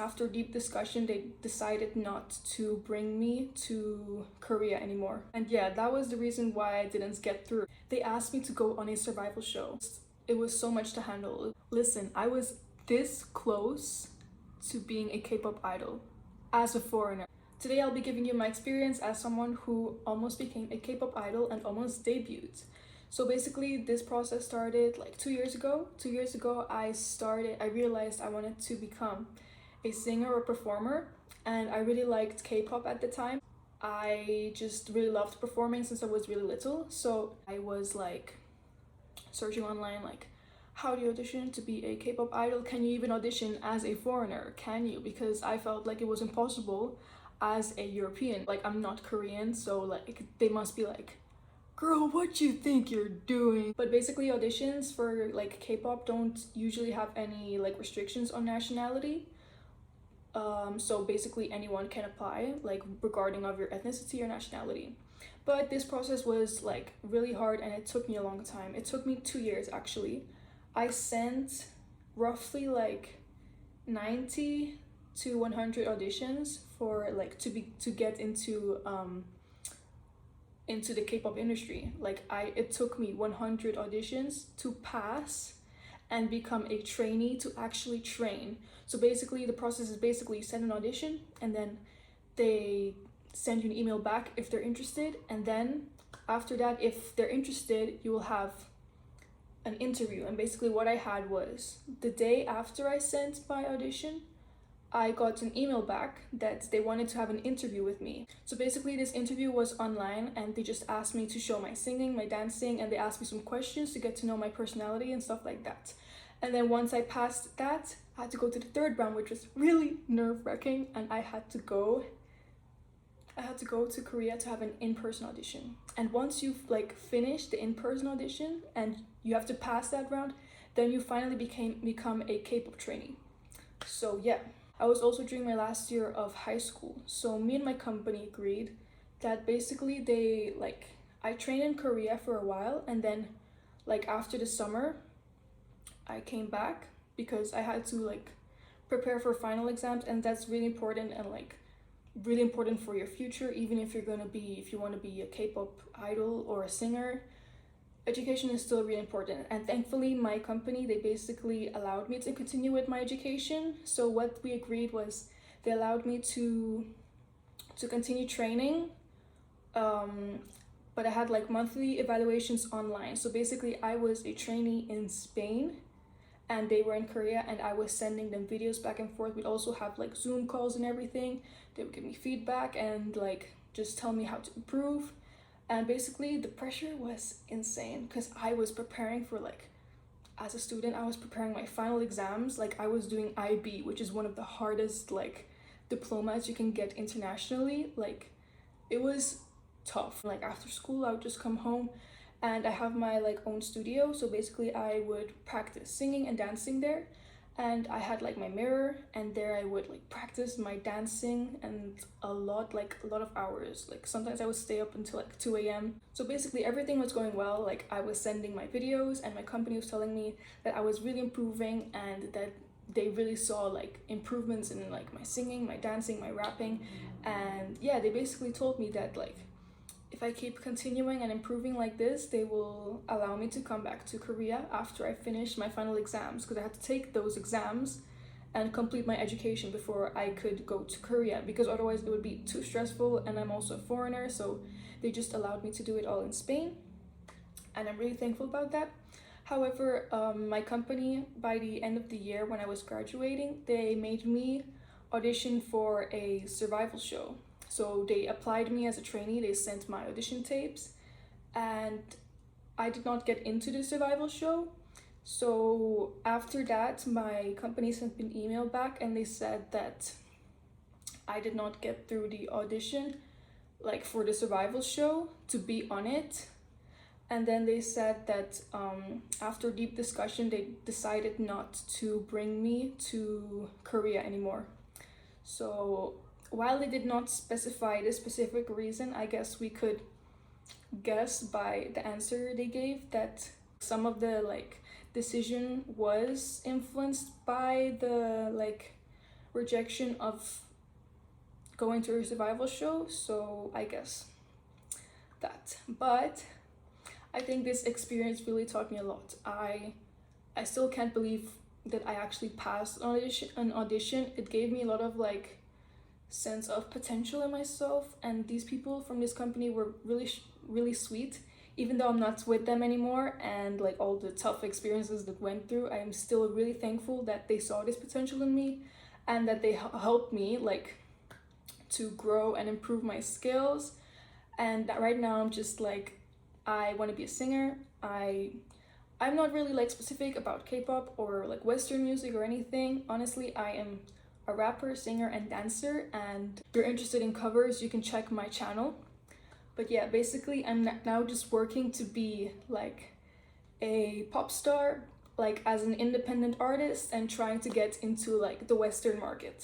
After deep discussion, they decided not to bring me to Korea anymore. And yeah, that was the reason why I didn't get through. They asked me to go on a survival show. It was so much to handle. Listen, I was this close to being a K-pop idol as a foreigner. Today I'll be giving you my experience as someone who almost became a K-pop idol and almost debuted. So basically this process started like 2 years ago. 2 years ago I realized I wanted to become a singer or performer, and I really liked K-pop at the time. I just really loved performing since I was really little. So I was like searching online like, how do you audition to be a K-pop idol? Can you even audition as a foreigner? Can you? Because I felt like it was impossible as a European. Like, I'm not Korean, so like they must be like, girl, what you think you're doing? But basically auditions for like K-pop don't usually have any like restrictions on nationality. So basically anyone can apply, like regarding of your ethnicity or nationality. But this process was like really hard and it took me a long time. It took me 2 years actually. I sent roughly like 90 to 100 auditions for like to get into the K-pop industry. Like it took me 100 auditions to pass and become a trainee to actually train. So basically the process is basically you send an audition and then they send you an email back if they're interested, and then after that, if they're interested, you will have an interview. And basically what I had was the day after I sent my audition, I got an email back that they wanted to have an interview with me. So basically this interview was online and they just asked me to show my singing, my dancing, and they asked me some questions to get to know my personality and stuff like that. And then once I passed that, I had to go to the third round, which was really nerve-wracking, and I had to go to Korea to have an in-person audition. And once you've like finished the in-person audition and you have to pass that round, then you finally become a K-pop trainee. So yeah, I was also during my last year of high school. So me and my company agreed that basically I trained in Korea for a while, and then like after the summer, I came back because I had to like prepare for final exams, and that's really important and like really important for your future. Even if you want to be a K-pop idol or a singer, education is still really important. And thankfully my company, they basically allowed me to continue with my education. So what we agreed was they allowed me to continue training, but I had like monthly evaluations online. So basically I was a trainee in Spain and they were in Korea, and I was sending them videos back and forth. We'd also have like Zoom calls and everything. They would give me feedback and like just tell me how to improve. And basically the pressure was insane because I was preparing for like, as a student, I was preparing my final exams. Like I was doing IB, which is one of the hardest like diplomas you can get internationally. Like it was tough. Like after school, I would just come home and I have my like own studio. So basically I would practice singing and dancing there. And I had like my mirror, and there I would like practice my dancing, and a lot of hours. Like sometimes I would stay up until like 2 a.m. So basically everything was going well. Like I was sending my videos and my company was telling me that I was really improving and that they really saw like improvements in like my singing, my dancing, my rapping. And yeah, they basically told me that like if I keep continuing and improving like this, they will allow me to come back to Korea after I finish my final exams, because I had to take those exams and complete my education before I could go to Korea, because otherwise it would be too stressful, and I'm also a foreigner. So they just allowed me to do it all in Spain, and I'm really thankful about that. However, my company, by the end of the year when I was graduating, they made me audition for a survival show. So they applied me as a trainee, they sent my audition tapes, and I did not get into the survival show. So after that, my company sent me an email back and they said that I did not get through the audition, like for the survival show, to be on it. And then they said that after deep discussion, they decided not to bring me to Korea anymore. So while they did not specify the specific reason, I guess we could guess by the answer they gave that some of the like decision was influenced by the like rejection of going to a survival show, so I guess that. But I think this experience really taught me a lot. I still can't believe that I actually passed an audition. It gave me a lot of like sense of potential in myself, and these people from this company were really sweet. Even though I'm not with them anymore, and like all the tough experiences that went through, I am still really thankful that they saw this potential in me, and that they helped me like to grow and improve my skills. And that right now I'm just like, I want to be a singer. I'm not really like specific about K-pop or like Western music or anything. Honestly, I am a rapper, singer, and dancer, and if you're interested in covers, you can check my channel. But yeah, basically I'm now just working to be like a pop star, like as an independent artist, and trying to get into like the Western market.